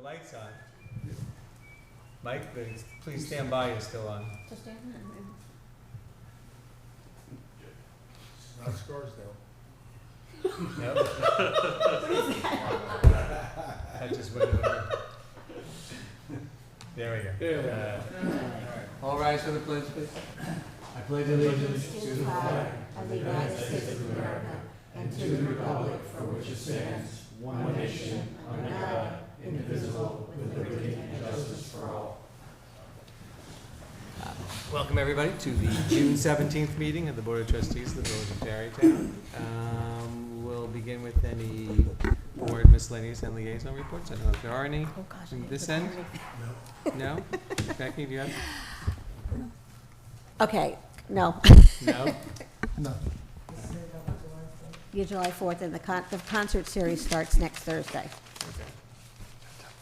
light's on. Mike, please stand by, you're still on. Not Scarsdale. No? I just went over. There we go. All rise for the pledge, please. I pledge allegiance to the flag of the United States of America and to the republic for which it stands, one nation, under God, indivisible, with liberty and justice for all. Welcome, everybody, to the June 17th meeting of the Board of Trustees of the Village of Tarrytown. We'll begin with any board miscellaneous and liaison reports. I don't know if there are any from this end. No? Becky, do you have? Okay, no. No? No. You're July 4th, and the concert series starts next Thursday. Okay.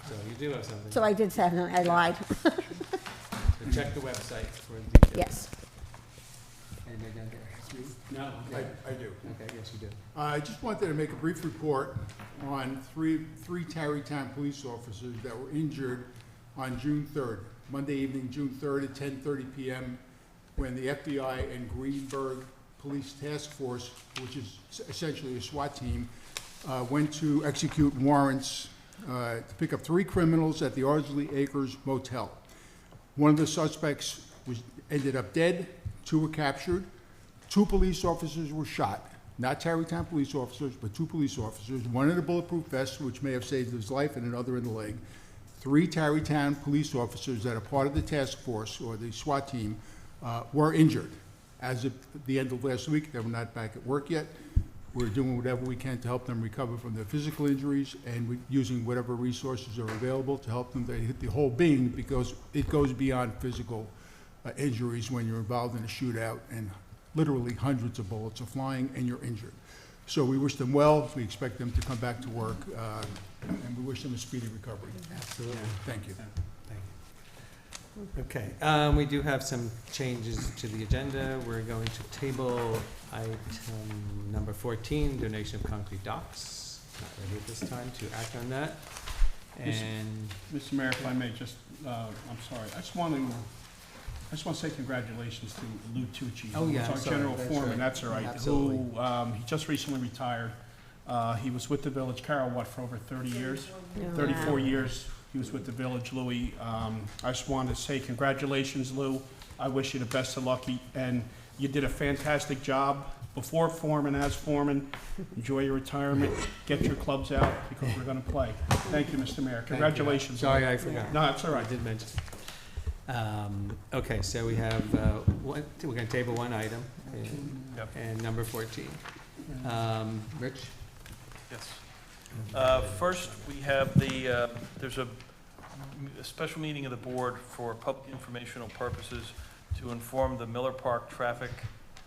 So you do have something. So I did say, I lied. So check the website for details. Yes. Anybody down there? No. I do. Okay, yes, you do. I just wanted to make a brief report on three Tarrytown police officers that were injured on June 3rd, Monday evening, June 3rd at 10:30 p.m. when the FBI and Greenberg Police Task Force, which is essentially a SWAT team, went to execute warrants to pick up 3 criminals at the Ardsley Acres Motel. One of the suspects ended up dead, 2 were captured, 2 police officers were shot. Not Tarrytown police officers, but 2 police officers, one in a bulletproof vest, which may have saved his life, and another in the leg. 3 Tarrytown police officers that are part of the task force, or the SWAT team, were injured. As of the end of last week, they were not back at work yet. We're doing whatever we can to help them recover from their physical injuries, and we're using whatever resources are available to help them to hit the whole being, because it goes beyond physical injuries when you're involved in a shootout and literally hundreds of bullets are flying and you're injured. So we wish them well. We expect them to come back to work, and we wish them a speedy recovery. Absolutely. Thank you. Okay, we do have some changes to the agenda. We're going to table item number 14, donation of concrete docks. Not ready at this time to act on that. And Mr. Mayor, if I may just, I'm sorry, I just want to say congratulations to Lou Tucci. Oh, yeah, who's I'm our sorry, general that's foreman, right. that's all right. Absolutely. Who, he just recently retired. He was with the village, Carol, for over 30 years? 34 years he was with the village, Louis. I just wanted to say congratulations, Lou. I wish you the best of luck, and you did a fantastic job before foreman, as foreman. Enjoy your retirement. Get your clubs out, because we're going to play. Thank you, Mr. Mayor. Congratulations. sorry, I forgot. No, it's all I right. did mention. Okay, so we have, we're going to table one item, and number 14. Rich? Yes. First, we have there's a special meeting of the board for public informational purposes to inform the Miller Park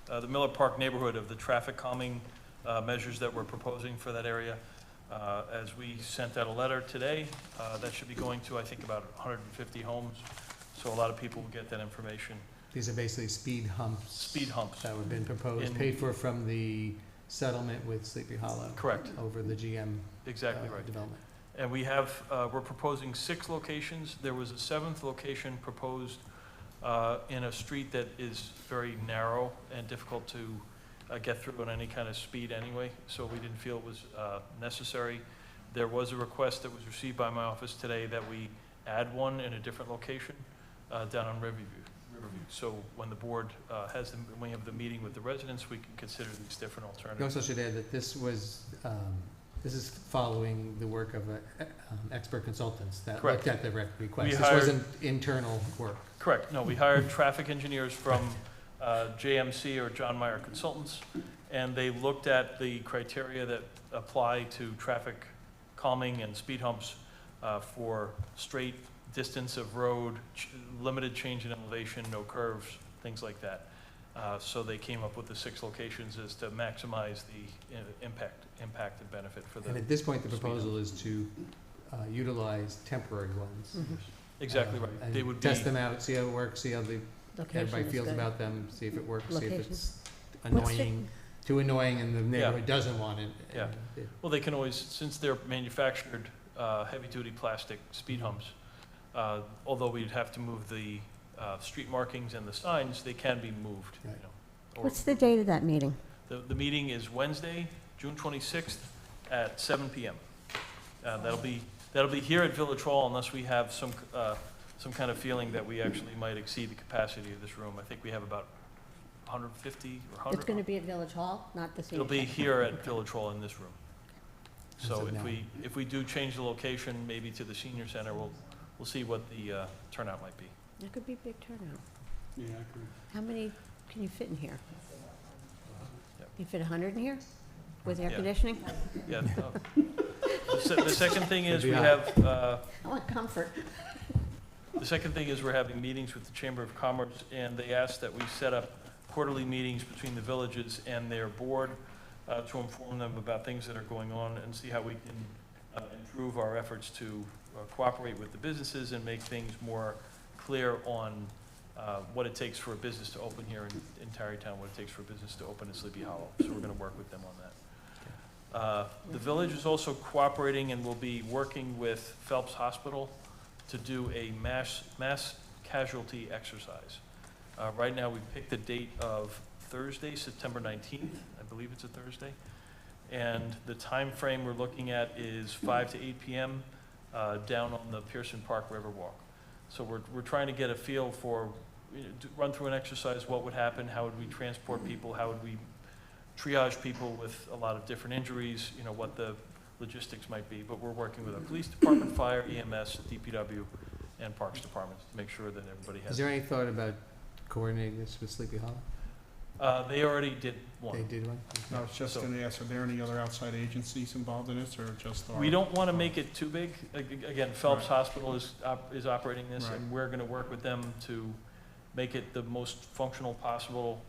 the Miller Park neighborhood of the traffic calming measures that we're proposing for that area. As we sent out a letter today, that should be going to, I think, about 150 homes. So a lot of people will get that information. These are basically speed humps. Speed humps. That have been proposed, paid for from the settlement with Sleepy Hollow. Correct. Over the GM Exactly right. development. And we have, we're proposing 6 locations. There was a 7th location proposed in a street that is very narrow and difficult to get through on any kind of speed anyway, so we didn't feel it was necessary. There was a request that was received by my office today that we add one in a different location down on Riverview. So when the board when we have the meeting with the residents, we can consider these different You alternatives. also should add that this is following the work of expert consultants that Correct. looked at the request. We This hired- wasn't internal work. Correct. No, we hired traffic engineers from JMC or John Meyer Consultants, and they looked at the criteria that apply to traffic calming and speed humps for straight distance of road, limited change in elevation, no curves, things like that. So they came up with the 6 locations as to maximize the impact and benefit for the. And at this point, the proposal is to utilize temporary ones. Exactly right. And They would test be, them out, see how it works, see how everybody feels about them, see if it works, see if it's annoying, too annoying and the neighborhood doesn't want it. Yeah. And well, they can always, since they're manufactured heavy-duty plastic speed humps. Although we'd have to move the street markings and the signs, they can be moved, you Right. know. Or- What's the date of that meeting? The meeting is Wednesday, June 26th at 7 PM. That'll be here at Village Hall unless we have some kind of feeling that we actually might exceed the capacity of this room. I think we have about 150 or 100. It's going to be at Village Hall, not the senior It'll be center? here at Village Hall in this room. As So of now. if we do change the location, maybe to the senior center, we'll see what the turnout might be. It could be a big turnout. Yeah, I agree. How many can you fit in here? Yep. You fit 100 in here with air Yeah. conditioning? Yeah. The second thing is we Maybe have, I want comfort. the second thing is we're having meetings with the Chamber of Commerce, and they asked that we set up quarterly meetings between the villages and their board to inform them about things that are going on and see how we can improve our efforts to cooperate with the businesses and make things more clear on what it takes for a business to open here in Tarrytown, what it takes for a business to open in Sleepy Hollow. So we're going to work with them on that. The village is also cooperating and will be working with Phelps Hospital to do a mass casualty exercise. Right now, we picked the date of Thursday, September 19th. I believe it's a Thursday. And the time frame we're looking at is 5 to 8 p.m. Down on the Pearson Park Riverwalk. So we're trying to get a feel for, to run through an exercise, what would happen, how would we transport people, how would we triage people with a lot of different injuries, you know, what the logistics might be. But we're working with the police department, fire, EMS, DPW, and Parks departments to make sure that everybody Is has. there any thought about coordinating this with Sleepy Hollow? They already did one. They did one? I was just So- going to ask, are there any other outside agencies involved in this, or just our? We don't want to make it too big. Again, Phelps Right. Hospital is operating this, Right. and we're going to work with them to make it the most functional possible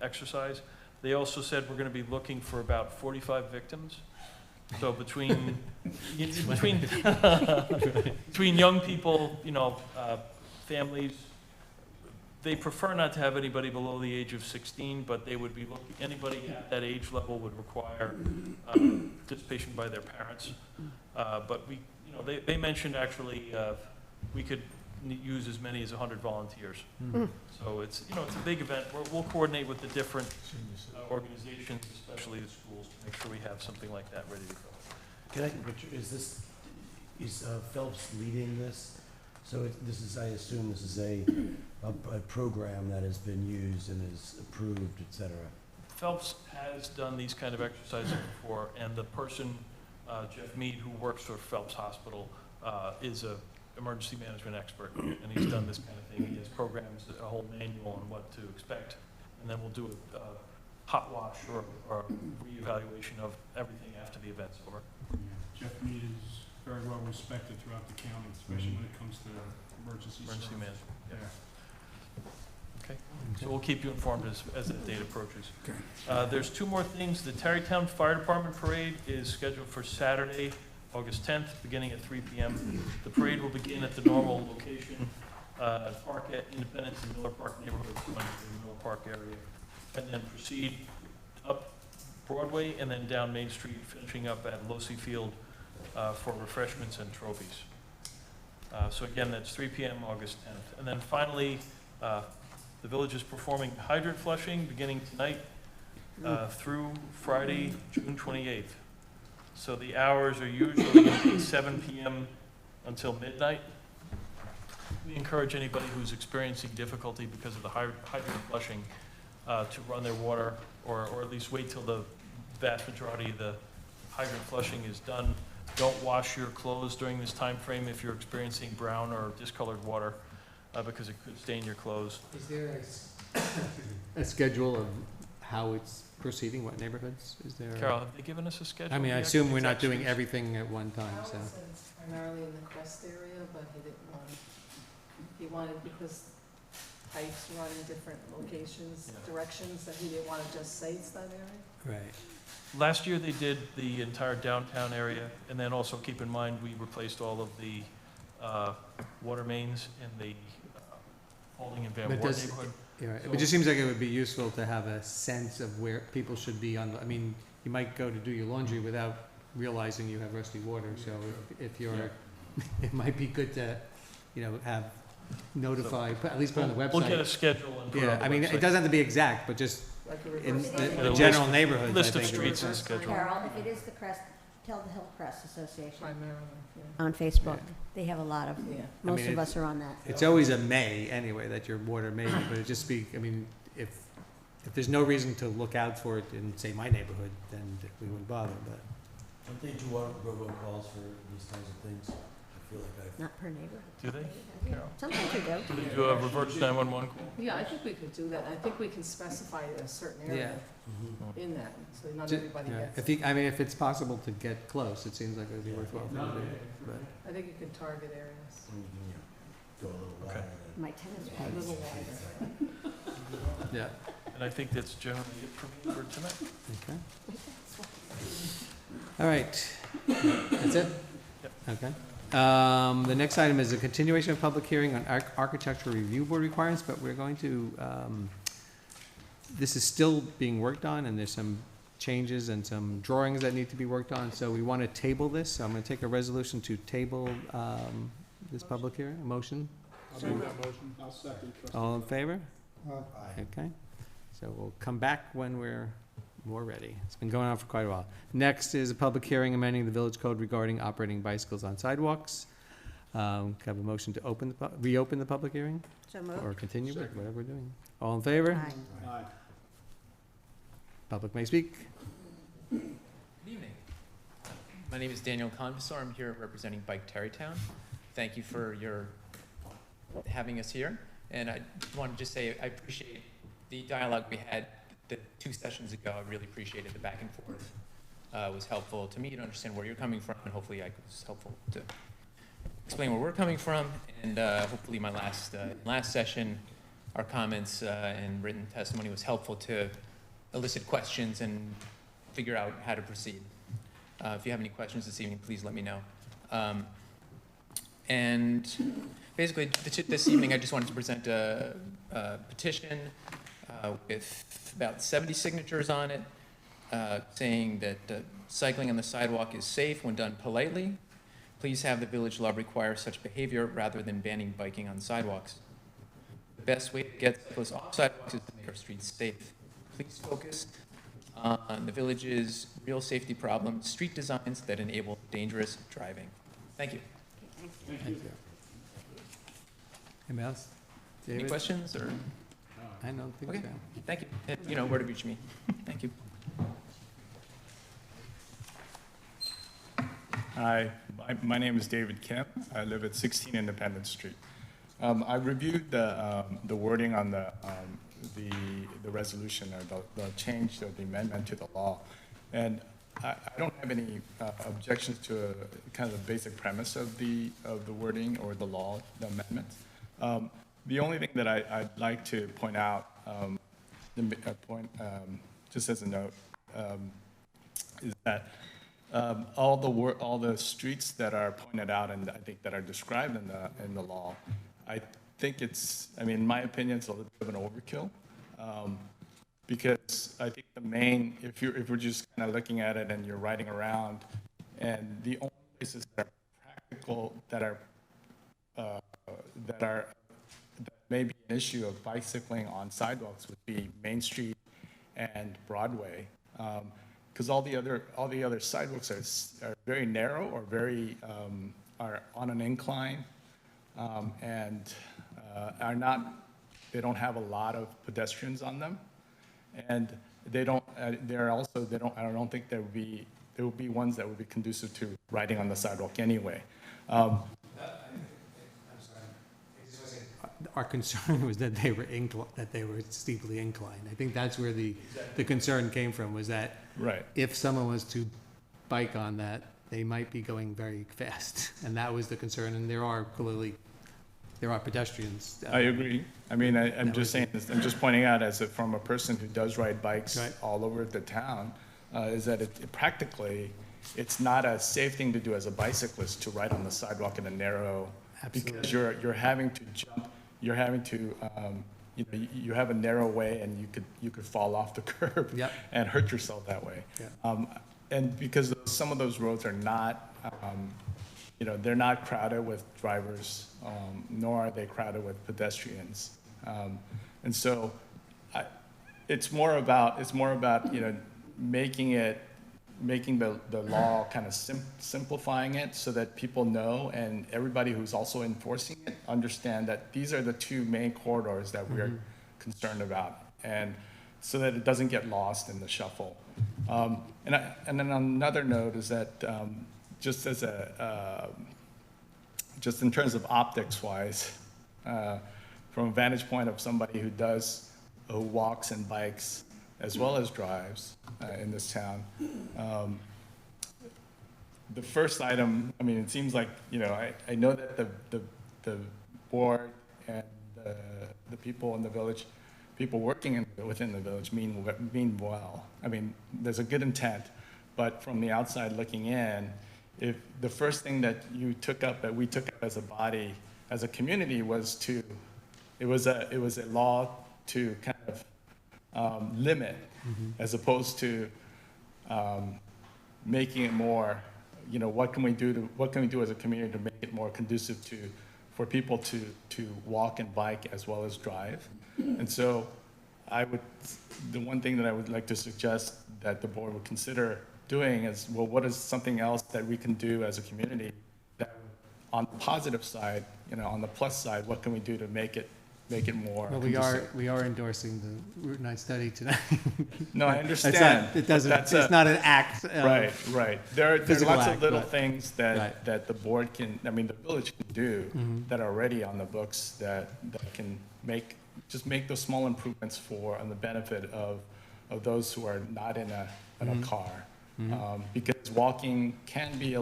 exercise. They also said we're going to be looking for about 45 victims. So between young people, you know, families, they prefer not to have anybody below the age of 16, but they would be looking, anybody at that age level would require participation by their parents. But we, you know, they mentioned actually we could use as many as 100 volunteers. So it's, you know, it's a big event. We'll coordinate with the different organizations, especially the schools, to make sure we have something like that ready to go. Can I, Richard, is Phelps leading this? So this is, I assume this is a program that has been used and is approved, et cetera. Phelps has done these kind of exercises before, and the person, Jeff Mead, who works for Phelps Hospital, is a emergency management expert, and he's done this kind of thing. He has programs, a whole manual on what to expect, and then we'll do a hot wash or reevaluation of everything after the event's over. Yeah. Jeff Mead is very well respected throughout the county, especially when it comes to emergency Emergency service. management, yeah. Yeah. Okay, so we'll keep you informed as that date approaches. Okay. There's two more things. The Tarrytown Fire Department Parade is scheduled for Saturday, August 10th, beginning at 3 p.m. The parade will begin at the normal location, Park at Independence and Miller Park neighborhoods, running through the Miller Park area, and then proceed up Broadway and then down Main Street, finishing up at Losi Field for refreshments and trophies. So again, that's 3 p.m. August 10th. And then finally, the village is performing hydrant flushing beginning tonight through Friday, June 28th. So the hours are usually going to be 7 p.m. until midnight. We encourage anybody who's experiencing difficulty because of the hydrant flushing to run their water, or at least wait till the vast majority of the hydrant flushing is done. Don't wash your clothes during this time frame if you're experiencing brown or discolored water, because it could stain your clothes. Is there a schedule of how it's proceeding, what neighborhoods? Is there? Carol, have they given us a schedule? I mean, I yet? assume we're not Exact doing streets? everything at one time, so. Howard said it's primarily in the Crest area, but he didn't want, he wanted, because pipes run in different locations, Yeah. directions, that he didn't want to just say it's that area. Right. Last year, they did the entire downtown area, and then also keep in mind, we replaced all of the water mains in the Holding and Van But Wart does- neighborhood. Yeah, right. So- It just seems like it would be useful to have a sense of where people should be on, I mean, you might go to do your laundry without realizing you have rusty water, so if you're, it might be good to, have notify, at least put on the website. We'll get a schedule and put it on Yeah, the I mean, it website. doesn't have to be exact, but just Like a in reverse the psychology. Yeah, general list- neighborhoods, I list of think. streets and schedule. Carol, if it is the Crest, tell the Hillcrest Association Primarily, yeah. on Facebook. Yeah. They have a lot of, Yeah. most mean, of us are on that. It's always a may, anyway, that your water may, but it just if there's no reason to look out for it in, say, my neighborhood, then we wouldn't bother, but. Don't they do robocalls for these kinds of things? I feel like I've. Not per neighborhood. Do they, Carol? Sometimes we do. Do they do a reverse 911 call? Yeah, I think we could do that. I think we can specify a certain area Mhm. in that, so not Ju- everybody yeah, gets If it. if it's possible to get close, it seems like it would be worthwhile for you to do, but. I think you can target areas And you can, go a little Okay. wider than. My tennis a bag. little wider. Yeah, And I think that's generally it for me for tonight. okay. All right, that's it? Yep. Okay. The next item is a continuation of public hearing on architectural review board requirements, but we're going to, this is still being worked on, and there's some changes and some drawings that need to be worked on, so we want to table this, so I'm gonna take a resolution to table, this public hearing, a motion, I'll make that motion. I'll second. all in favor? Aye. Okay, so we'll come back when we're more ready. It's been going on for quite a while. Next is a public hearing amending the village code regarding operating bicycles on sidewalks. Can I have a motion to reopen the public hearing, So or moved. continue it, Second. whatever we're doing? All in favor? Aye. Aye. Public may speak. Good evening. My name is Daniel Convisor. I'm here representing Bike Tarrytown. Thank you for having us here. And I wanted to just say I appreciate the dialogue we had the 2 sessions ago. I really appreciated the back and forth. It was helpful to me to understand where you're coming from, and hopefully I was helpful to explain where we're coming from. And hopefully my last session, our comments and written testimony was helpful to elicit questions and figure out how to proceed. If you have any questions this evening, please let me know. And basically, this evening, I just wanted to present a petition with about 70 signatures on it, saying that cycling on the sidewalk is safe when done politely. Please have the village law require such behavior rather than banning biking on sidewalks. The best way to get cyclists off sidewalks is to make our streets safe. Please focus on the village's real safety problem, street designs that enable dangerous driving. Thank you. Thank you. Anybody else? Any David? questions, or, I don't think Okay. so. thank you. You know where to reach me. Thank you. Hi, my name is David Kim. I live at 16 Independence Street. I reviewed the wording on the resolution, or the change or the amendment to the law, and I don't have any objections to kind of the basic premise of the wording or the law, the amendment. The only thing that I'd like to point out, just as a note, is that all the streets that are pointed out and I think that are described in the law, I think in my opinion, it's a little bit of an overkill. Because I think if we're just kind of looking at it and you're riding around, and the only places that are practical, that may be an issue of bicycling on sidewalks would be Main Street and Broadway. Because all the other sidewalks are very narrow or are on an incline, and they don't have a lot of pedestrians on them, and I don't think there would be ones that would be conducive to riding on the sidewalk anyway. Our concern was that they were steeply inclined. I think that's where the concern came from, was that Right. if someone was to bike on that, they might be going very fast, and that was the concern. And there are pedestrians. I agree. I mean, I'm That just saying, I'm just pointing out from a person who does ride bikes Right. all over the town, is that practically, it's not a safe thing to do as a bicyclist to ride on the sidewalk in a narrow, because you're having to jump, you have a narrow way and you could fall off the curb Yep. and hurt yourself that way. Yeah. and because some of those roads are not, they're not crowded with drivers, nor are they crowded with pedestrians. And so it's more about, making the law kind of simplifying it so that people know, and everybody who's also enforcing it understand that these are the two main corridors that we're concerned about, and so that it doesn't get lost in the shuffle. And then on another note is that just in terms of optics wise, from a vantage point of somebody who walks and bikes as well as drives in this town, the first item, I mean, it seems like, I know that the board and the people in the village, people working within the village mean well. I mean, there's a good intent, but from the outside looking in, if the first thing that we took up as a body, as a community, it was a law to kind of limit, as opposed to making it more, what can we do as a community to make it more conducive for people to walk and bike as well as drive. And so the one thing that I would like to suggest that the board would consider doing is, well, what is something else that we can do as a community that, on the positive side, on the plus side, what can we do to make it more Well, conducive? we are endorsing the Route 9 study tonight. No, I understand. It's not an act. Right. There are physical lots act, of little but- things that the board can, the village can do that are already on the books that can make those small improvements on the benefit of those who are not in a car. Because walking can be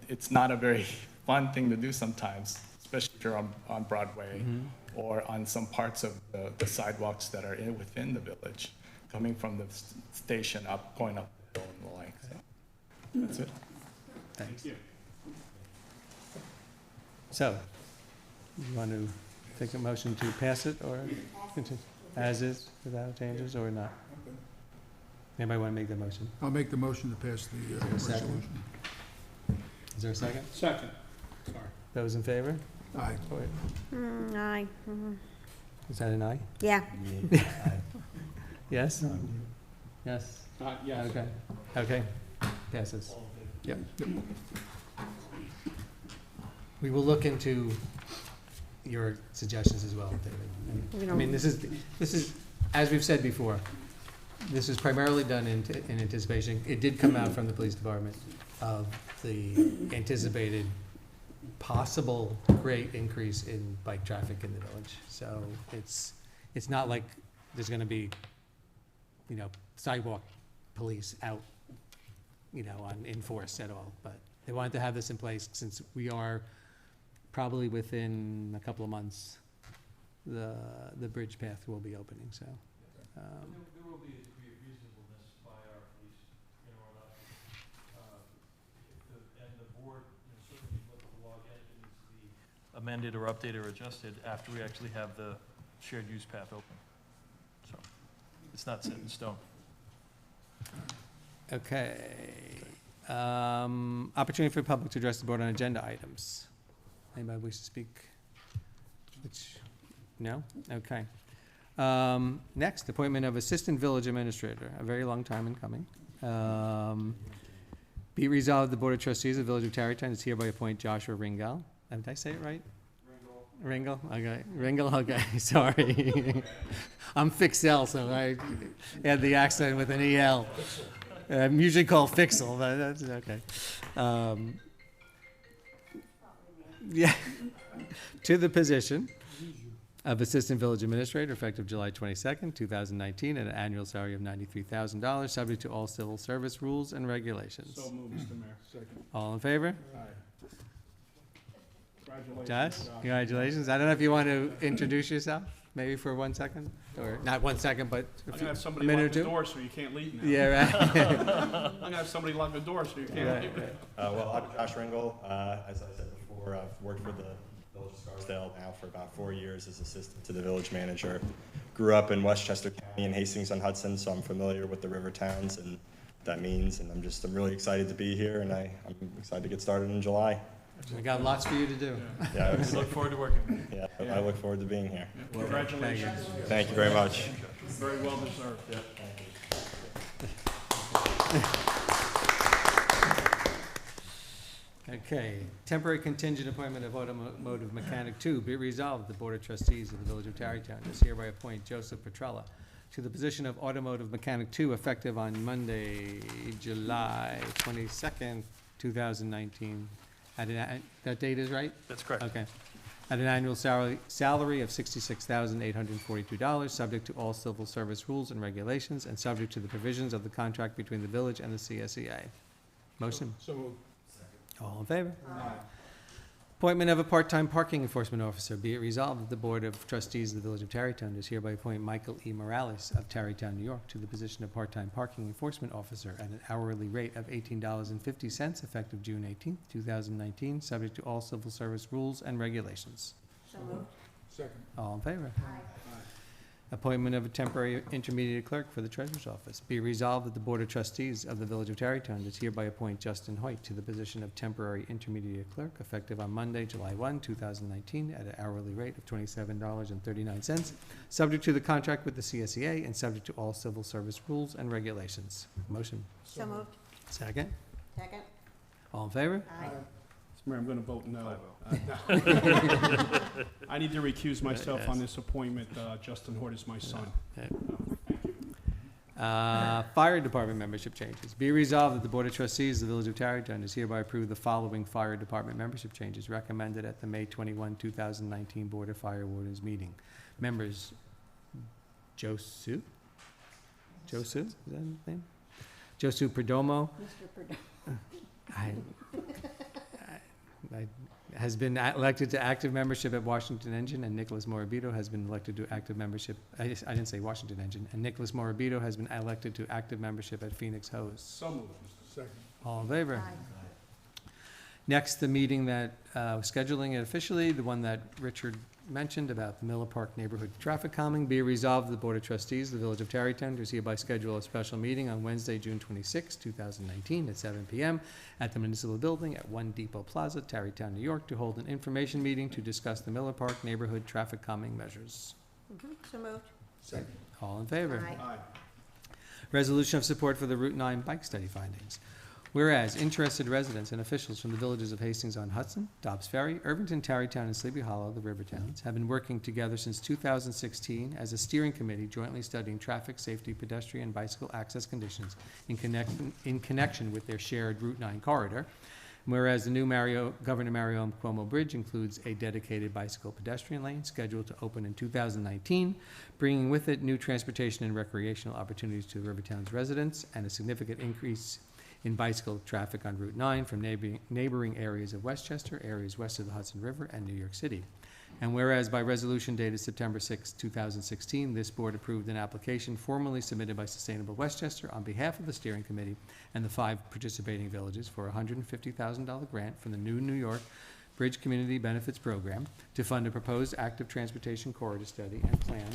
it's not a very fun thing to do sometimes, especially if you're on Broadway or on some parts of the sidewalks that are within the village, coming from the station going up the hill and the like. So that's it. Thanks. So, you want to take a motion to pass it or continue as is without changes or not? Anybody want to make the motion? I'll make the motion to pass the there a second? resolution. Is there a second? Second. Sorry. Those in favor? Aye. Oh, wait. Aye. Is that an aye? Yeah. Yes? Yes? Yes. Okay, passes. Yep. We will look into your suggestions as well, David. I mean, this is, as we've said before, this is primarily done in anticipation. It did come out from the police department of the anticipated possible great increase in bike traffic in the village. So it's not like there's gonna be, sidewalk police out, in force at all. But they wanted to have this in place since we are probably within a couple of months, the bridge path will be opening, so. There will be a degree of reasonableness by our police, and the board, certainly look at the law again, if it needs to be amended or updated or adjusted after we actually have the shared use path open. So, it's not set in stone. Okay. Opportunity for the public to address the board on agenda items. Anybody wish to speak? No? Okay. Next, appointment of Assistant Village Administrator, a very long time in coming. Be it resolved, the Board of Trustees of the Village of Tarrytown is hereby appoint Joshua Ringel. Did I say it right? Ringel, okay. Ringel, okay, sorry. I'm Fixel, so I add the accent with an EL. I'm usually called Fixel, but that's okay. Yeah, to the position of Assistant Village Administrator effective July 22nd, 2019, at an annual salary of $93,000, subject to all civil service rules and regulations. So moved, Mr. Mayor. Second. All in favor? Aye. Congratulations. Josh, congratulations. I don't know if you want to introduce yourself, maybe for 1 second, or not 1 second, but I'm gonna have somebody minute or lock the two? door so you can't leave now. Yeah, right. I'm gonna have somebody lock the door so you can't Right, leave. right. Well, I'm Josh Ringel. As I said before, I've worked for the Village of Scarsdale now for about 4 years as assistant to the village manager. grew up in Westchester County and Hastings-on-Hudson, so I'm familiar with the river towns and what that means. And I'm really excited to be here, and I'm excited to get started in July. We got lots for you to do. Yeah, We look forward to working with you. yeah, I look forward to being here. Congratulations. Thank you very much. Very well deserved. Okay, temporary contingent appointment of automotive mechanic 2. Be it resolved, the Board of Trustees of the Village of Tarrytown does hereby appoint Joseph Petrella to the position of automotive mechanic 2 effective on Monday, July 22nd, 2019. That date is right? That's correct. Okay. At an annual salary of $66,842, subject to all civil service rules and regulations, and subject to the provisions of the contract between the village and the CSEA. Motion? So moved. All in favor? Appointment of a part-time parking enforcement officer. Be it resolved that the Board of Trustees of the Village of Tarrytown does hereby appoint Michael E. Morales of Tarrytown, New York, to the position of part-time parking enforcement officer at an hourly rate of $18.50 effective June 18th, 2019, subject to all civil service rules and regulations. So moved. Second. All in favor? Aye. Appointment of a temporary intermediate clerk for the Treasurer's Office. Be resolved that the Board of Trustees of the Village of Tarrytown does hereby appoint Justin Hoyt to the position of temporary intermediate clerk effective on Monday, July 1, 2019, at an hourly rate of $27.39, subject to the contract with the CSEA and subject to all civil service rules and regulations. Motion? So moved. Second? Second. All in favor? Aye. Mr. Mayor, I'm going to vote no. I need to recuse myself on this appointment. Justin Hort is my son. Fire Department membership changes. Be resolved that the Board of Trustees of the Village of Tarrytown does hereby approve the following Fire Department membership changes recommended at the May 21, 2019 Board of Fire Wardens meeting. Members, Josu? Josu, is that his name? Josu Perdomo. Mr. Perdomo. Has been elected to active membership at Washington Engine, and Nicholas Morabito has been elected to active membership, I didn't say Washington Engine, and Nicholas Morabito has been elected to active membership at Phoenix Hose. So moved. Second. All in favor? Aye. Next, the meeting that, scheduling it officially, the one that Richard mentioned about the Miller Park neighborhood traffic calming. Be resolved, the Board of Trustees of the Village of Tarrytown does hereby schedule a special meeting on Wednesday, June 26, 2019, at 7 p.m. at the Municipal Building at 1 Depot Plaza, Tarrytown, New York, to hold an information meeting to discuss the Miller Park neighborhood traffic calming measures. So moved. Second. All in favor? Aye. Aye. Resolution of support for the Route 9 bike study findings. Whereas interested residents and officials from the villages of Hastings-on-Hudson, Dobbs Ferry, Irvington, Tarrytown, and Sleepy Hollow, the river towns, have been working together since 2016 as a steering committee jointly studying traffic, safety, pedestrian, and bicycle access conditions in connection with their shared Route 9 corridor. Whereas the new Governor Mario Cuomo Bridge includes a dedicated bicycle pedestrian lane scheduled to open in 2019, bringing with it new transportation and recreational opportunities to the Rivertown's residents and a significant increase in bicycle traffic on Route 9 from neighboring areas of Westchester, areas west of the Hudson River, and New York City. And whereas by resolution dated September 6, 2016, this board approved an application formally submitted by Sustainable Westchester on behalf of the steering committee and the 5 participating villages for a $150,000 grant from the New York Bridge Community Benefits Program to fund a proposed active transportation corridor study and plan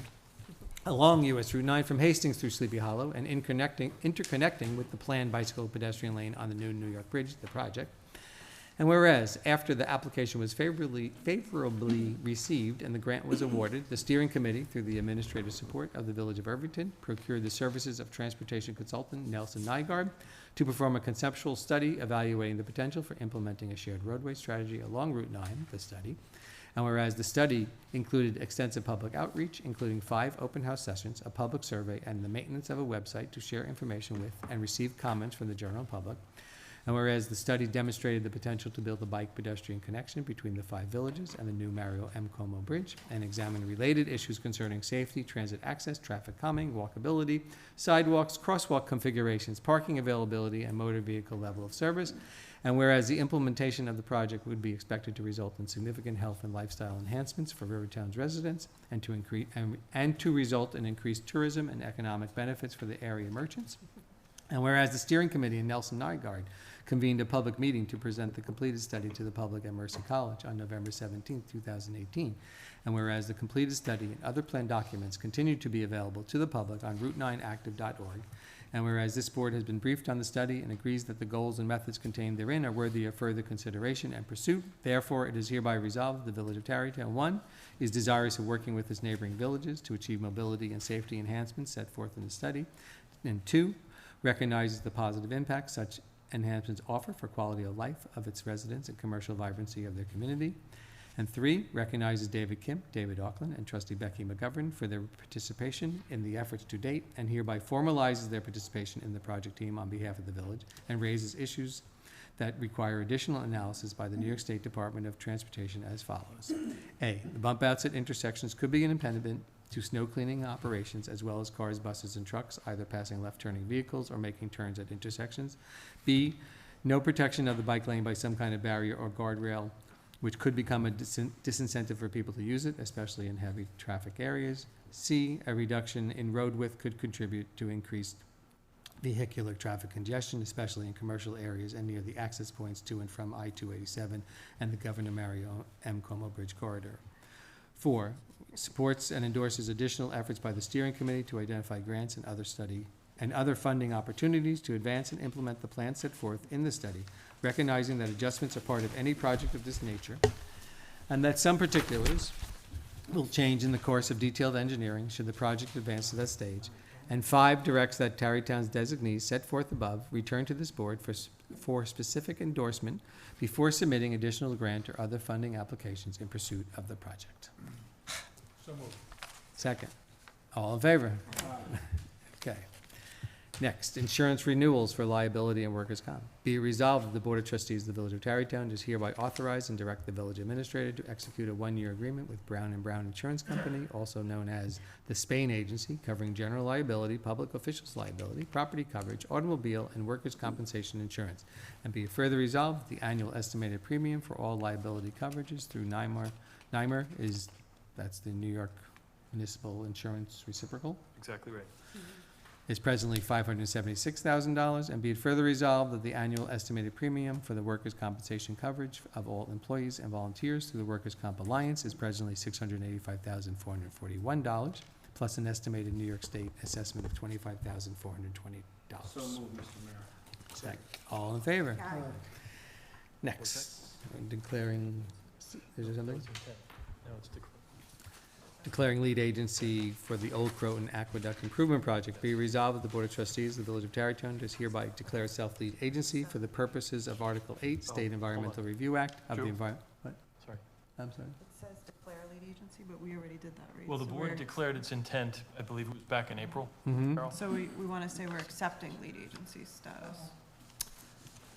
along US Route 9 from Hastings through Sleepy Hollow and interconnecting with the planned bicycle pedestrian lane on the new New York Bridge, the project. And whereas, after the application was favorably received and the grant was awarded, the steering committee, through the administrative support of the Village of Irvington, procured the services of transportation consultant Nelson Nygaard to perform a conceptual study evaluating the potential for implementing a shared roadway strategy along Route 9, the study. And whereas the study included extensive public outreach, including 5 open house sessions, a public survey, and the maintenance of a website to share information with and receive comments from the general public. And whereas the study demonstrated the potential to build a bike pedestrian connection between the 5 villages and the new Mario M. Cuomo Bridge, and examine related issues concerning safety, transit access, traffic calming, walkability, sidewalks, crosswalk configurations, parking availability, and motor vehicle level of service. And whereas the implementation of the project would be expected to result in significant health and lifestyle enhancements for Rivertown's residents and to result in increased tourism and economic benefits for the area merchants. And whereas the steering committee and Nelson Nygaard convened a public meeting to present the completed study to the public at Mercy College on November 17, 2018. And whereas the completed study and other planned documents continue to be available to the public on route9active.org, and whereas this board has been briefed on the study and agrees that the goals and methods contained therein are worthy of further consideration and pursuit, therefore it is hereby resolved that the Village of Tarrytown, 1, is desirous of working with its neighboring villages to achieve mobility and safety enhancements set forth in the study, and 2, recognizes the positive impact such enhancements offer for quality of life of its residents and commercial vibrancy of their community. And 3, recognizes David Kim, David Auckland, and trustee Becky McGovern for their participation in the efforts to date, and hereby formalizes their participation in the project team on behalf of the village, and raises issues that require additional analysis by the New York State Department of Transportation as follows. A, the bump outs at intersections could be an impediment to snow cleaning operations, as well as cars, buses, and trucks, either passing left-turning vehicles or making turns at intersections. B, no protection of the bike lane by some kind of barrier or guardrail, which could become a disincentive for people to use it, especially in heavy traffic areas. C, a reduction in road width could contribute to increased vehicular traffic congestion, especially in commercial areas and near the access points to and from I-287 and the Governor Mario M. Cuomo Bridge corridor. 4, supports and endorses additional efforts by the steering committee to identify grants and other funding opportunities to advance and implement the plan set forth in the study, recognizing that adjustments are part of any project of this nature, and that some particulars will change in the course of detailed engineering should the project advance to that stage. And 5, directs that Tarrytown's designees set forth above return to this board for specific endorsement before submitting additional grant or other funding applications in pursuit of the project. So moved. Second. All in favor? Okay. Next, insurance renewals for liability and workers' comp. Be it resolved that the Board of Trustees of the Village of Tarrytown does hereby authorize and direct the village administrator to execute a 1-year agreement with Brown & Brown Insurance Company, also known as the Spain Agency, covering general liability, public officials liability, property coverage, automobile, and workers' compensation insurance. And be it further resolved that the annual estimated premium for all liability coverages through NYMER is, that's the New York Municipal Insurance Reciprocal, Exactly right. is presently $576,000, and be it further resolved that the annual estimated premium for the workers' compensation coverage of all employees and volunteers through the Workers' Comp Alliance is presently $685,441, plus an estimated New York State assessment of $25,420. So moved, Mr. Mayor. Second. All in favor? Aye. Next, declaring, is there something? No, it's declared. Declaring lead agency for the Old Croton Aqueduct Improvement Project. Be resolved that the Board of Trustees of the Village of Tarrytown does hereby declare itself lead agency for the purposes of Article 8, State Environmental Review Act of the Joe? Environment. Sorry. I'm sorry. It says declare lead agency, but we already did that, right? Well, the So board we're- declared its intent, I believe it was back in April, Mm-hmm. Carol? So we want to say we're accepting lead agency status.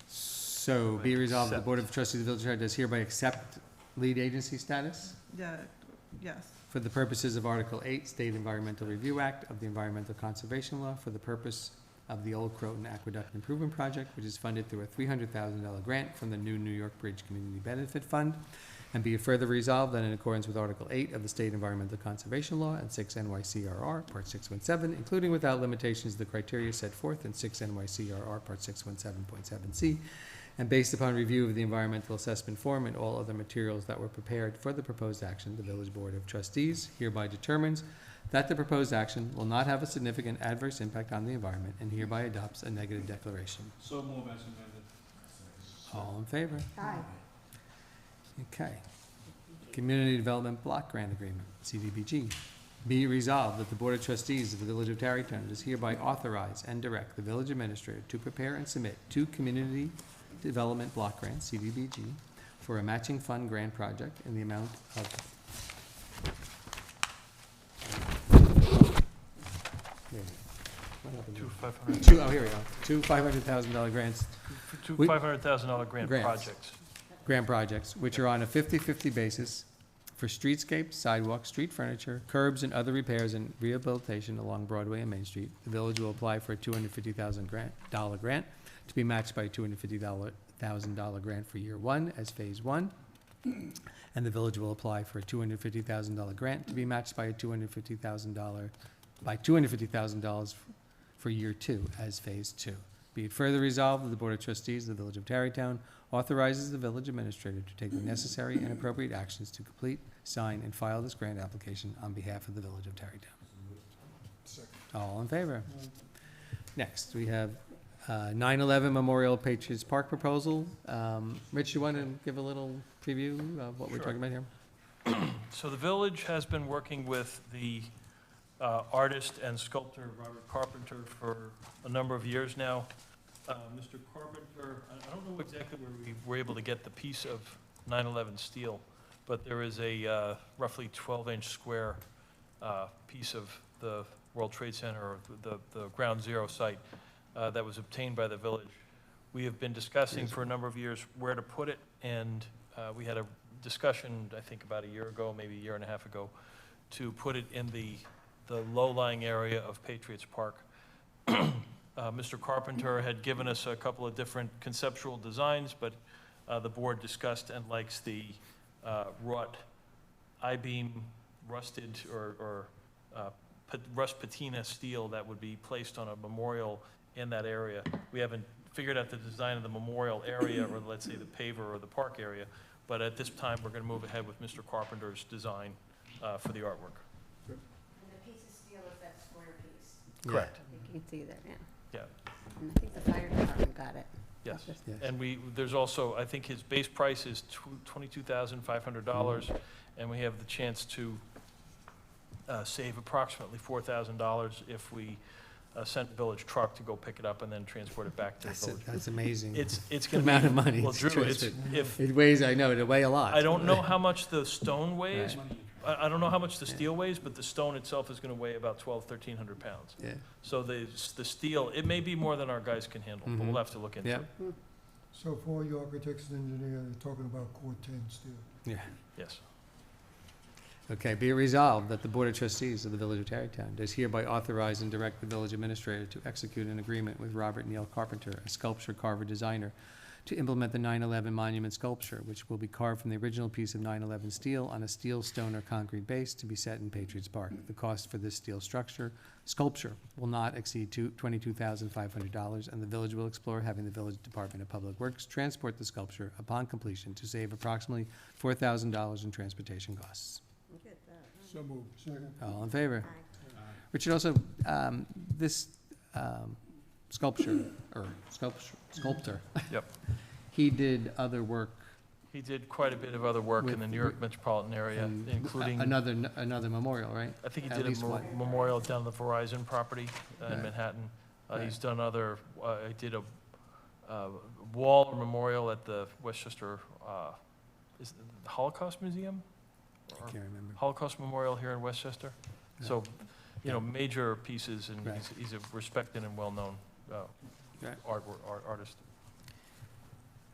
So be resolved that the Board of Trustees of the Village of Tarrytown does hereby accept lead agency status Yeah, yes. for the purposes of Article 8, State Environmental Review Act of the Environmental Conservation Law for the purpose of the Old Croton Aqueduct Improvement Project, which is funded through a $300,000 grant from the New New York Bridge Community Benefit Fund. And be it further resolved that in accordance with Article 8 of the State Environmental Conservation Law and 6 NYCRR, Part 617, including without limitations the criteria set forth in 6 NYCRR, Part 617.7C, and based upon review of the environmental assessment form and all other materials that were prepared for the proposed action, the Village Board of Trustees hereby determines that the proposed action will not have a significant adverse impact on the environment and hereby adopts a negative declaration. So move as amended. All in favor? Aye. Okay. Community Development Block Grant Agreement, CDBG. Be it resolved that the Board of Trustees of the Village of Tarrytown does hereby authorize and direct the village administrator to prepare and submit 2 Community Development Block Grants, CDBG, for a matching fund grant project in the amount of Two $500,000 here we go. 2 $500,000 grants, two We- $500,000 grant Grants. projects. grant projects, which are on a 50/50 basis for streetscapes, sidewalks, street furniture, curbs, and other repairs and rehabilitation along Broadway and Main Street. The village will apply for a $250,000 grant to be matched by a $250,000 grant for year 1 as Phase 1. And the village will apply for a $250,000 grant to be matched by a $250,000 for year 2 as Phase 2. Be it further resolved that the Board of Trustees of the Village of Tarrytown authorizes the village administrator to take the necessary and appropriate actions to complete, sign, and file this grant application on behalf of the Village of Tarrytown. Second. All in favor? Next, we have 9/11 Memorial Patriots Park proposal. Rich, you want to give a little preview of what we're Sure. talking about here? So the village has been working with the artist and sculptor Robert Carpenter for a number of years now. Mr. Carpenter, I don't know exactly where we were able to get the piece of 9/11 steel, but there is a roughly 12-inch square piece of the World Trade Center, or the Ground Zero site, that was obtained by the village. We have been discussing for a number of years where to put it, and we had a discussion, I think about a year ago, maybe a year and a half ago, to put it in the low-lying area of Patriots Park. Mr. Carpenter had given us a couple of different conceptual designs, but the board discussed and likes the wrought I-beam rusted or rust patina steel that would be placed on a memorial in that area. We haven't figured out the design of the memorial area, or let's say the paver or the park area, but at this time, we're going to move ahead with Mr. Carpenter's design for the artwork. And the piece of steel is that square piece. Correct. You can see that, yeah. Yeah. And I think the fire department got it. Yes. Yes. And there's also, I think his base price is $22,500, and we have the chance to save approximately $4,000 if we sent the village truck to go pick it up and then transport it back to the village. That's amazing. It's The going to be. amount of money. Well, it's Drew, it's, transferred. if, It weighs, I know, it'll weigh a lot. I don't know how much the stone weighs. Right. I don't know how much the steel weighs, but the stone itself is going to weigh about 1,300 pounds. Yeah, So the steel, it may be more than our guys can handle, but Mhm. we'll have to look into yeah, it. So for all you architects and engineers, you're talking about core 10 steel. yeah. Yes. Okay, be it resolved that the Board of Trustees of the Village of Tarrytown does hereby authorize and direct the village administrator to execute an agreement with Robert Neal Carpenter, a sculpture carver designer, to implement the 9/11 monument sculpture, which will be carved from the original piece of 9/11 steel on a steel, stone, or concrete base to be set in Patriots Park. The cost for this steel sculpture will not exceed $22,500, and the village will explore having the Village Department of Public Works transport the sculpture upon completion to save approximately $4,000 in transportation costs. So moved. Second. All in favor? Richard, also, this sculptor, Yep. he did other work. He did quite a bit of other work in the New York metropolitan area, and including, Another memorial, right? I think he at did least a one. memorial down the Verizon property Right. in Manhattan. Right. He's done other, he did a wall memorial at the Westchester, is it the Holocaust Museum? I can't remember. Holocaust Memorial here in Westchester. So, you know, major pieces, and Right. he's a respected and well-known Right. artist.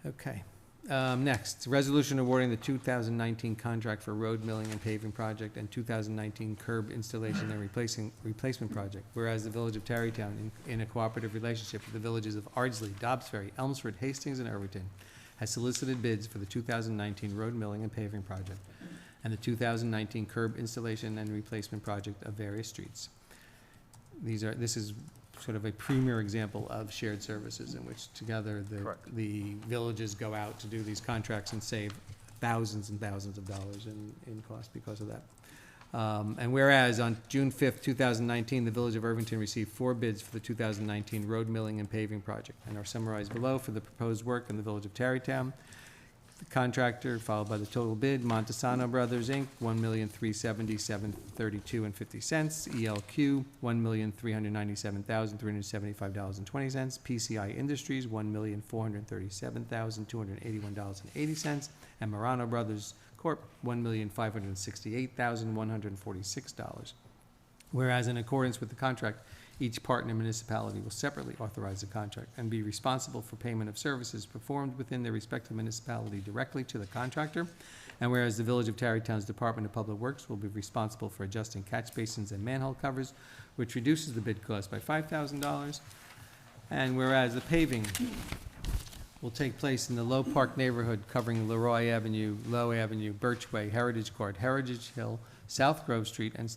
Okay. Next, resolution awarding the 2019 contract for road milling and paving project and 2019 curb installation and replacement project. Whereas the Village of Tarrytown, in a cooperative relationship with the villages of Ardsley, Dobbsbury, Elmsford, Hastings, and Irvington, has solicited bids for the 2019 road milling and paving project and the 2019 curb installation and replacement project of various streets. This is sort of a premier example of shared services in which together Correct. the villages go out to do these contracts and save thousands and thousands of dollars in cost because of that. And whereas on June 5th, 2019, the Village of Irvington received 4 bids for the 2019 road milling and paving project and are summarized below for the proposed work in the Village of Tarrytown. The contractor, followed by the total bid, Montesano Brothers, Inc., $1,377,32.50. ELQ, $1,397,375.20. PCI Industries, $1,437,281.80. And Morano Brothers Corp., $1,568,146. Whereas in accordance with the contract, each partner municipality will separately authorize the contract and be responsible for payment of services performed within their respective municipality directly to the contractor. And whereas the Village of Tarrytown's Department of Public Works will be responsible for adjusting catch basins and manhole covers, which reduces the bid cost by $5,000. And whereas the paving will take place in the Low Park neighborhood covering Leroy Avenue, Low Avenue, Birchway, Heritage Court, Heritage Hill, South Grove Street, and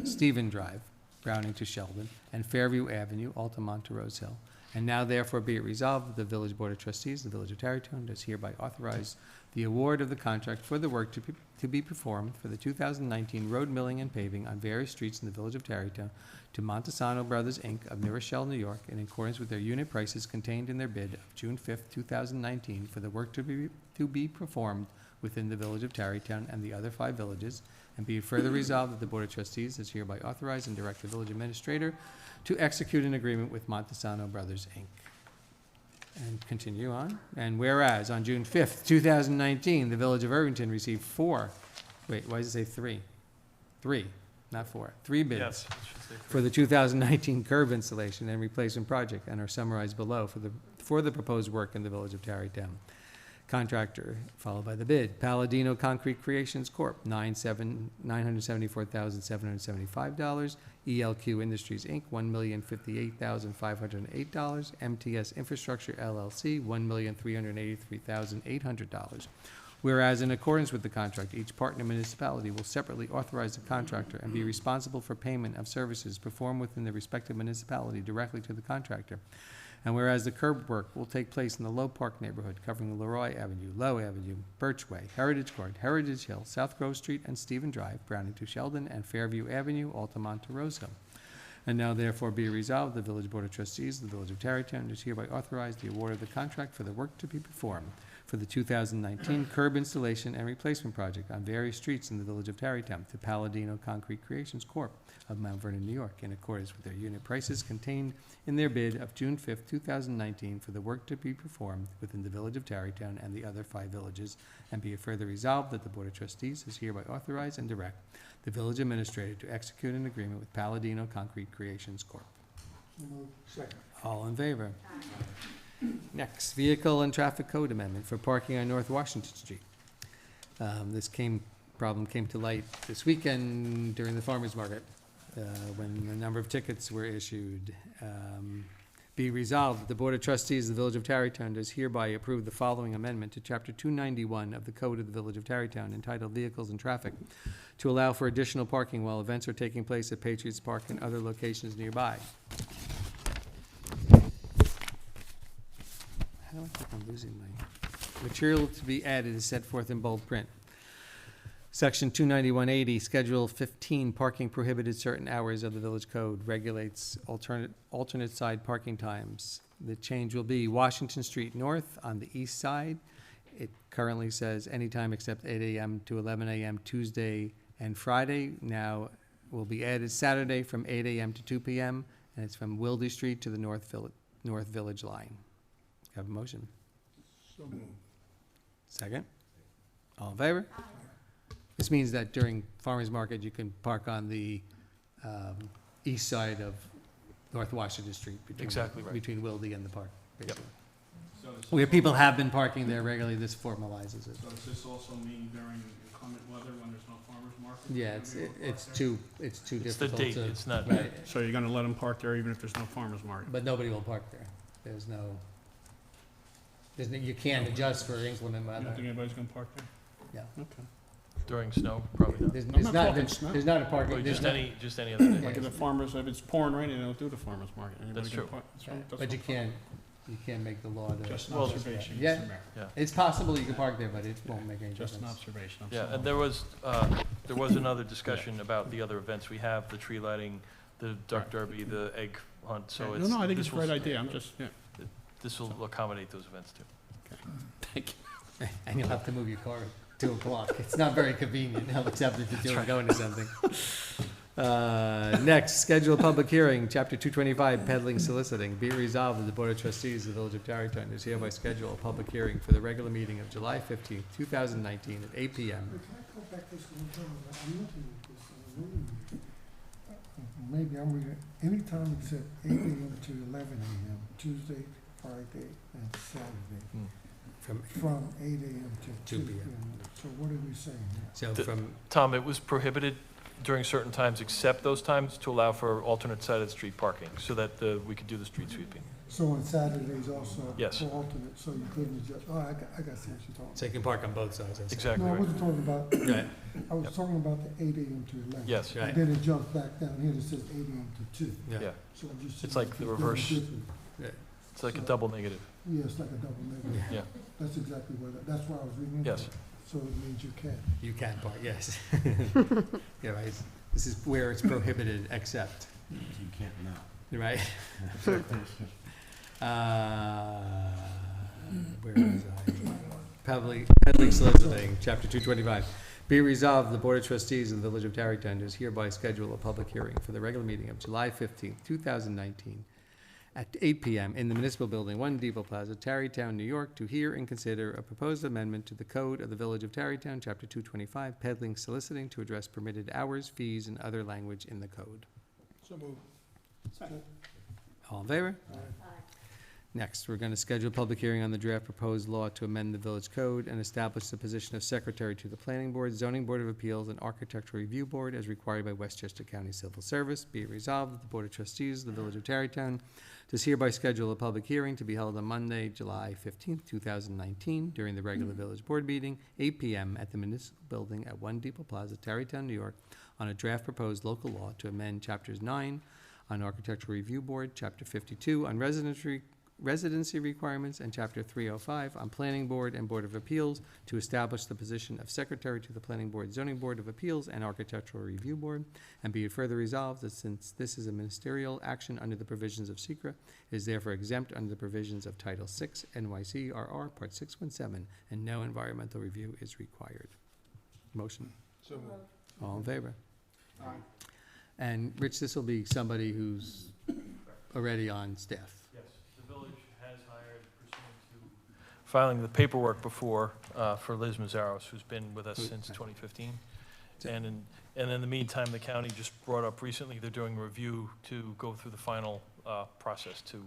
Stephen Drive, Browning to Sheldon, and Fairview Avenue, Altamont to Rose Hill, And now therefore be it resolved that the Village Board of Trustees, of the Village of Tarrytown, does hereby authorize the award of the contract for the work to be performed for the 2019 road milling and paving on various streets in the Village of Tarrytown to Montesano Brothers, Inc. of New Rochelle, New York, in accordance with their unit prices contained in their bid of June 5th, 2019, for the work to be performed within the Village of Tarrytown and the other 5 villages. And be it further resolved that the Board of Trustees is hereby authorized and direct the village administrator to execute an agreement with Montesano Brothers, Inc. And continue on. And whereas on June 5th, 2019, the Village of Irvington received 4, wait, why does it say 3? 3, not 4, 3 bids Yes, it should say for the 2019 curb installation and replacement project and are summarized below for the proposed work in the Village of Tarrytown. Contractor, followed by the bid, Palladino Concrete Creations Corp., $974,775. ELQ Industries, Inc., $1,058,508. MTS Infrastructure LLC, $1,383,800. Whereas in accordance with the contract, each partner municipality will separately authorize the contractor and be responsible for payment of services performed within the respective municipality directly to the contractor. And whereas the curb work will take place in the Low Park neighborhood, covering Leroy Avenue, Low Avenue, Birchway, Heritage Court, Heritage Hill, South Grove Street, and Stephen Drive, Browning to Sheldon, and Fairview Avenue, Altamont to Rose Hill. And now therefore be resolved, the Village Board of Trustees of the Village of Tarrytown is hereby authorized the award of the contract for the work to be performed for the 2019 curb installation and replacement project on various streets in the Village of Tarrytown to Palladino Concrete Creations Corp. of Mount Vernon, New York, in accordance with their unit prices contained in their bid of June 5th, 2019, for the work to be performed within the Village of Tarrytown and the other 5 villages, and be it further resolved that the Board of Trustees is hereby authorized and direct the village administrator to execute an agreement with Palladino Concrete Creations Corp. Second. All in favor? Next, Vehicle and Traffic Code Amendment for parking on North Washington Street. This problem came to light this weekend during the farmer's market, when a number of tickets were issued. Be resolved that the Board of Trustees of the Village of Tarrytown does hereby approve the following amendment to Chapter 291 of the Code of the Village of Tarrytown entitled Vehicles and Traffic to allow for additional parking while events are taking place at Patriots Park and other locations nearby. How do I think I'm losing my material to be added is set forth in bold print. Section 29180, Schedule 15, parking prohibited certain hours of the village code, regulates alternate side parking times. The change will be Washington Street North on the east side. It currently says anytime except 8 a.m. to 11 a.m. Tuesday and Friday. Now will be added Saturday from 8 a.m. to 2 p.m. and it's from Wildy Street to the North Village line. Have a motion? So moved. Second? All in favor? This means that during farmer's market, you can park on the east side of North Washington Street. Exactly right. Between Wildy and the park, Yep. basically. So does Where this people also- have been parking there regularly, this formalizes it. So does this also mean during inclement weather when there's no farmer's market? Yeah, you're it's gonna be able to it's park too It's the difficult date, to. it's not, Right, there? So you're gonna let them park there even if there's no farmer's market? but nobody will park there. You can't adjust for inclement You weather. don't think anybody's gonna park there? Yeah. Okay. during snow, probably not. There's I'm there's not not, talking there's snow. there's not a Or parking, there's just not, any other day. Like if the farmers, if it's pouring rain, they don't do the farmer's market. Anybody That's can true. park- that's right, right, that's but you no can't, make the law to. Just an Well, observation, yeah. Mr. Mayor. It's possible you can park there, but it won't make any Just an difference. observation, I'm Yeah, sorry. and there was another discussion about the other events we have, the tree lighting, the duck derby, the egg hunt, so it's. No, I think it's this a great will- idea, I'm just, yeah. This will accommodate those events too. Thank you. And you'll have to move your car at 2 o'clock. It's not very convenient, except if you're going to something. Next, schedule a public hearing, Chapter 225, peddling, soliciting. Be it resolved that the Board of Trustees of the Village of Tarrytown is hereby schedule a public hearing for the regular meeting of July 15th, 2019 at 8 p.m. Can I go back just one time? I'm looking at this, maybe I'm reading, anytime except 8 a.m. to 11 a.m., Tuesday, Friday, and Saturday, from 8 a.m. to 2 2 p.m. So what are we saying here? So The- from, Tom, it was prohibited during certain times except those times to allow for alternate side of the street parking, so that we could do the street sweeping. So on Saturdays also? Yes. For alternate, so you couldn't adjust, oh, I got to see what you're talking so you can park on both sides. I see. Exactly about. No, I right. wasn't talking about, Right, I was Yep. talking about the 8 a.m. to 11. Yes, right. And then it jumps back down here that says 8 a.m. to 2. Yeah. yeah. So I'm just. It's like the reverse. Yeah. It's like a double negative. Yeah, it's like a double negative. Yeah. That's exactly that's why I was reading into Yes. it. So it means you can. You can part, yes. Yeah, right. This is where it's prohibited, except, You can't now. right? Where was I? Peddling soliciting, chapter 225. Be resolved, the Board of Trustees of the Village of Tarrytown does hereby schedule a public hearing for the regular meeting of July 15th, 2019, at 8 p.m. in the Municipal Building, 1 Depot Plaza, Tarrytown, New York, to hear and consider a proposed amendment to the Code of the Village of Tarrytown, Chapter 225, peddling soliciting to address permitted hours, fees, and other language in the code. So moved. All in favor? Next, we're going to schedule a public hearing on the draft proposed law to amend the village code and establish the position of secretary to the Planning Board, Zoning Board of Appeals, and Architectural Review Board as required by Westchester County Civil Service. Be it resolved that the Board of Trustees of the Village of Tarrytown does hereby schedule a public hearing to be held on Monday, July 15th, 2019, during the regular village board meeting, 8 p.m. at the Municipal Building at 1 Depot Plaza, Tarrytown, New York, on a draft proposed local law to amend Chapters 9 on Architectural Review Board, Chapter 52 on residency requirements, and Chapter 305 on Planning Board and Board of Appeals to establish the position of Secretary to the Planning Board, Zoning Board of Appeals, and Architectural Review Board. And be it further resolved that since this is a ministerial action under the provisions of SECRA, it is therefore exempt under the provisions of Title VI NYC-RR Part 617, and no environmental review is required. Motion. So moved. All in favor? Aye. And Rich, this will be somebody who's already on staff. Yes, the village has hired, pursuant to filing the paperwork before, for Liz Mazzaros, who's been with us since 2015. And in the meantime, the county just brought up recently, they're doing a review to go through the final process to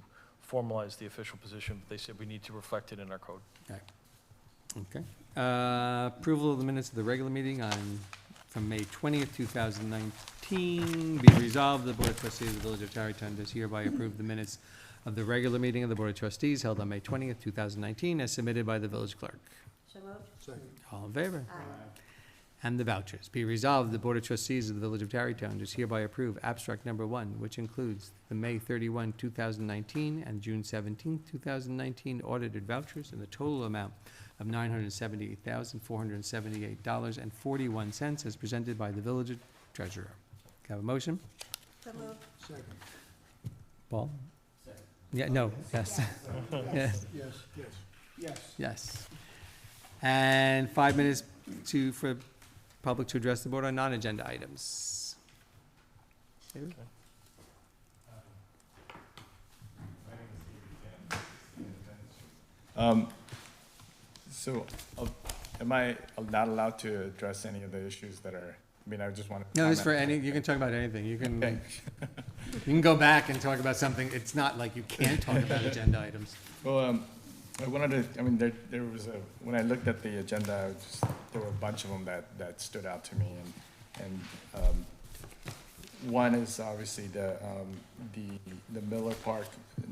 formalize the official position. They said we need to reflect it in our code. Okay. Approval of the minutes of the regular meeting from May 20th, 2019. Be resolved, the Board of Trustees of the Village of Tarrytown does hereby approve the minutes of the regular meeting of the Board of Trustees held on May 20th, 2019, as submitted by the village clerk. So moved. Second. All in favor? Aye. And the vouchers. Be resolved, the Board of Trustees of the Village of Tarrytown does hereby approve abstract number 1, which includes the May 31, 2019 and June 17, 2019 audited vouchers in the total amount of $978,478.41 as presented by the village treasurer. Can I have a motion? So moved. Second. Paul? Yeah, no, yes. Yes, Yes. Yes. Yes. yes. And 5 minutes for public to address the board on non-agenda items. David? So, am I not allowed to address any of the issues that are, I mean, I just want to. No, it's for you can talk about anything. You can, Okay. you can go back and talk about something. It's not like you can't talk about agenda items. Well, I wanted to, I mean, there was when I looked at the agenda, there were a bunch of them that stood out to me. And one is obviously the Miller Park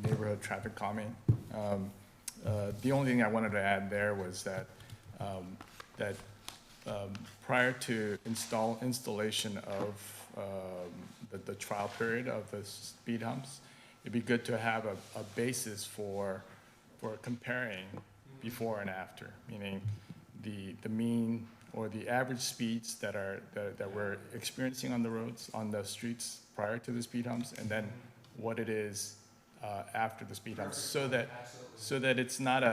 neighborhood traffic calming. The only thing I wanted to add there was that, prior to installation of the trial period of the speed humps, it'd be good to have a basis for comparing before and after, meaning the mean or the average speeds that we're experiencing on the roads, on the streets prior to the speed humps, and then what it is after the speed humps, so that it's not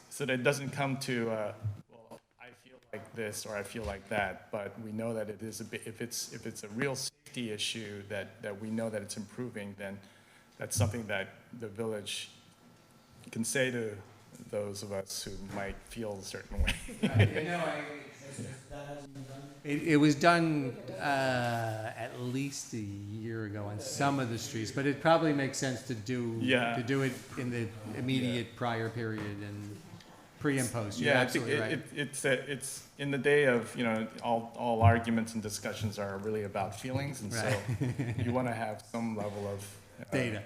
so that it doesn't come to well, I feel like this or I feel like that, but we know that it is if it's a real safety issue that we know that it's improving, then that's something that the village can say to those of us who might feel a certain way. It was done at least a year ago on some of the streets, but it probably makes sense to do it in the immediate prior period and pre and post. You're absolutely right. It's in the day of, all arguments and discussions are really about feelings, and so you want to have some level of data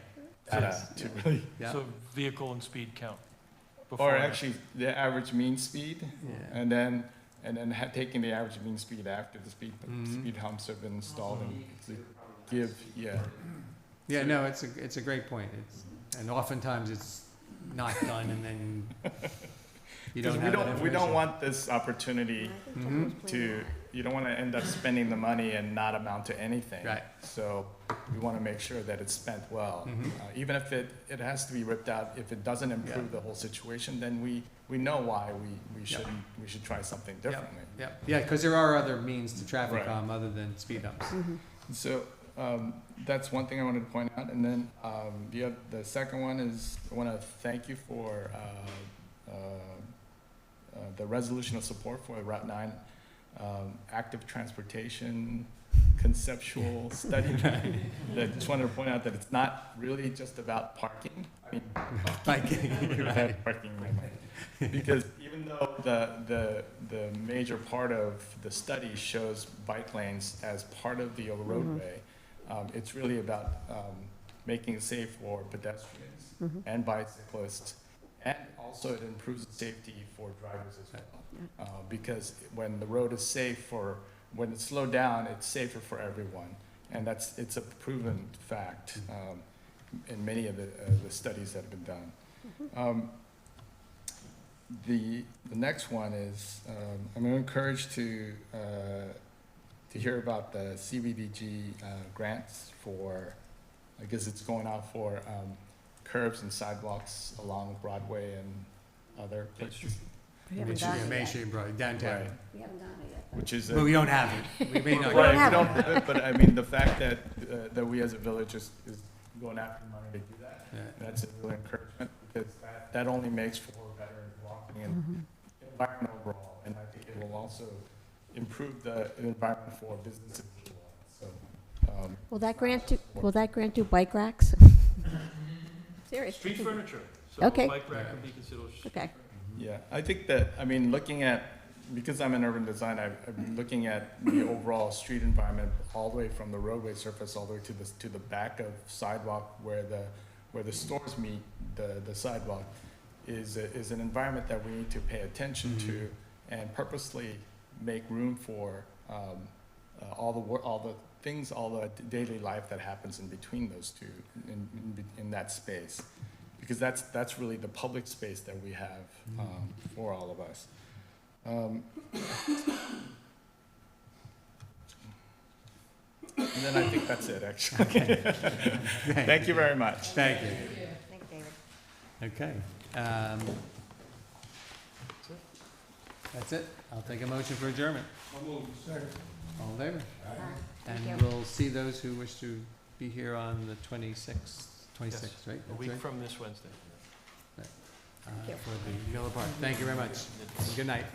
to really. Yeah. So vehicle and speed count. Or actually the average mean speed, Yeah. and then taking the average mean speed after the speed humps have been installed and to give. Yeah, no, it's a great point. And oftentimes it's not done and then you Because don't have that information. we don't want this opportunity Mhm. to, you don't want to end up spending the money and not amount to anything. Right. So we want to make sure that it's spent well. Mhm. Even if it has to be ripped out, if it doesn't improve the whole situation, then we know why we should try something differently. Yeah, because there are other means to traffic Right. calm other than speed bumps. So that's one thing I wanted to point out. And then the second one is I want to thank you for the resolution of support for Route 9 active transportation conceptual study. I just wanted to point out that it's not really just about parking. I mean, Right. parking, because even though the major part of the study shows bike lanes as part of the roadway, it's really about making it safe for pedestrians and bicyclists, and also it improves the safety for drivers as well. Because when the road is safe when it's slowed down, it's safer for everyone, and it's a proven fact in many of the studies that have been done. The next one is I'm encouraged to hear about the CBDG grants for, I guess it's going out for curbs and sidewalks along Broadway and other places. We haven't done it Main yet. Street, Broad, downtown. Right. We haven't done it yet. Which is But we don't have it. We may not. right, have we don't it. have it, but I mean, the fact that we as a village is going after money to do that, Yeah. that's a real encouragement, because that only makes for better walking and environment overall, and I think it will also improve the environment for businesses as well. So, Will that grant do bike racks? Seriously? Street furniture, so Okay. bike rack can be considered. Okay. yeah, I think that, I mean, because I'm an urban designer, I'm looking at the overall street environment all the way from the roadway surface all the way to the back of sidewalk where the stores meet the sidewalk is an environment that we need to pay attention to and purposely make room for all the daily life that happens in between those two in that space, because that's really the public space that we have for all of us. And then I think that's it, actually. Thank you very much. Thank you. Thanks, David. Okay. That's it. I'll take a motion for adjournment. All in favor? Thank And you. we'll see those who wish to be here on the 26th, right? A That's week right? from this Wednesday. you. For the Miller Park. Thank you very much. Good night.